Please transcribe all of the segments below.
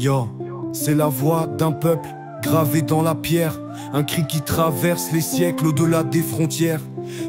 Yo, c'est la voix d'un peuple gravé dans la pierre, un cri qui traverse les siècles au-delà des frontières.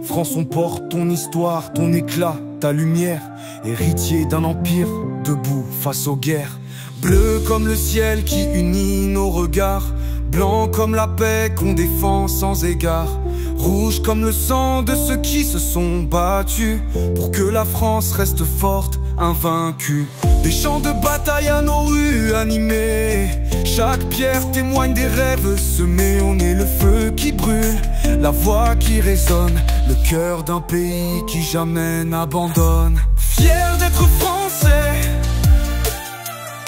France, on porte ton histoire, ton éclat, ta lumière, héritier d'un empire debout face aux guerres. Bleu comme le ciel qui unit nos regards, blanc comme la paix qu'on défend sans égard, rouge comme le sang de ceux qui se sont battus pour que la France reste forte, invaincue. Des champs de bataille à nos rues animées, chaque pierre témoigne des rêves semés. On est le feu qui brûle, la voix qui résonne, le cœur d'un pays qui jamais n'abandonne. Fier d'être français,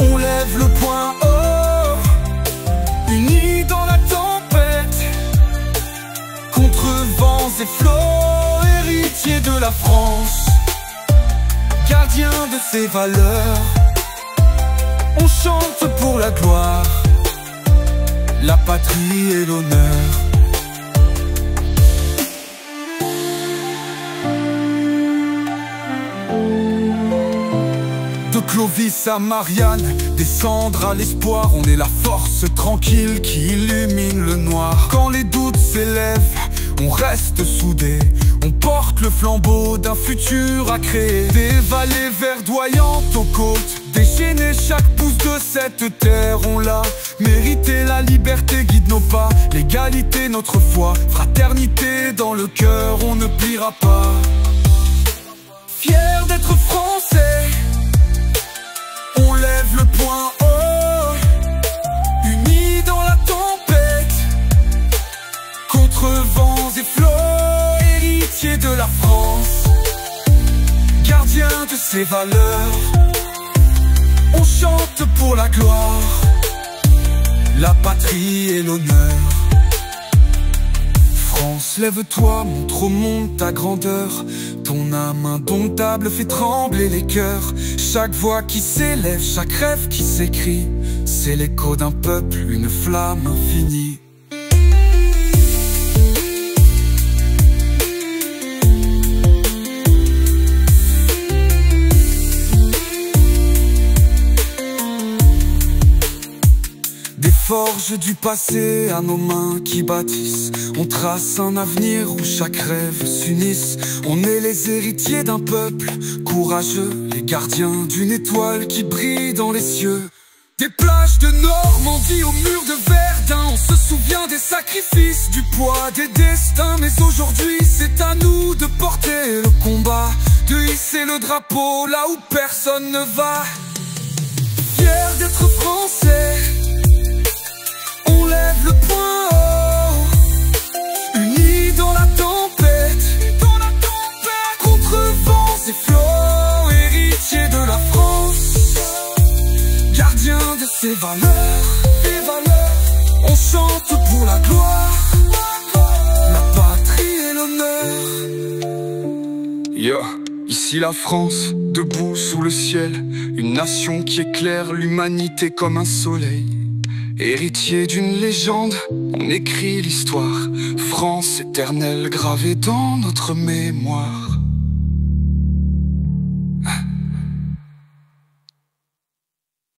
on lève le poing haut, unis dans la tempête, contre vents et flots, héritiers de la France, gardien de ses valeurs. On chante pour la gloire, la patrie et l'honneur. De Clovis à Marianne, descendre à l'espoir, on est la force tranquille qui illumine le noir. Quand les doutes s'élèvent, on reste soudés, on porte le flambeau d'un futur à créer. Des vallées verdoyantes aux côtes, déchaîner chaque pouce de cette terre. On l'a mérité, la liberté guide nos pas, l'égalité notre foi, fraternité dans le cœur, on ne pliera pas. Fier d'être français, on lève le poing haut, unis dans la tempête, contre vents et flots, héritiers de la France, gardien de ses valeurs. On chante pour la gloire, la patrie et l'honneur. France, lève-toi, montre au monde ta grandeur. Ton âme indomptable fait trembler les cœurs. Chaque voix qui s'élève, chaque rêve qui s'écrit, c'est l'écho d'un peuple, une flamme infinie. Des forges du passé à nos mains qui bâtissent, on trace un avenir où chaque rêve s'unisse. On est les héritiers d'un peuple courageux, les gardiens d'une étoile qui brille dans les cieux. Des plages de Normandie aux murs de Verdun, on se souvient des sacrifices, du poids des destins. Mais aujourd'hui c'est à nous de porter le combat, de hisser le drapeau là où personne ne va. Fier d'être français, on lève le poing haut, unis dans la tempête, contre vents et flots, héritiers de la France, gardien de ses valeurs, on chante pour la gloire, la patrie et l'honneur. Yo, ici la France, debout sous le ciel, une nation qui éclaire l'humanité comme un soleil. Héritier d'une légende, on écrit l'histoire, France éternelle gravée dans notre mémoire.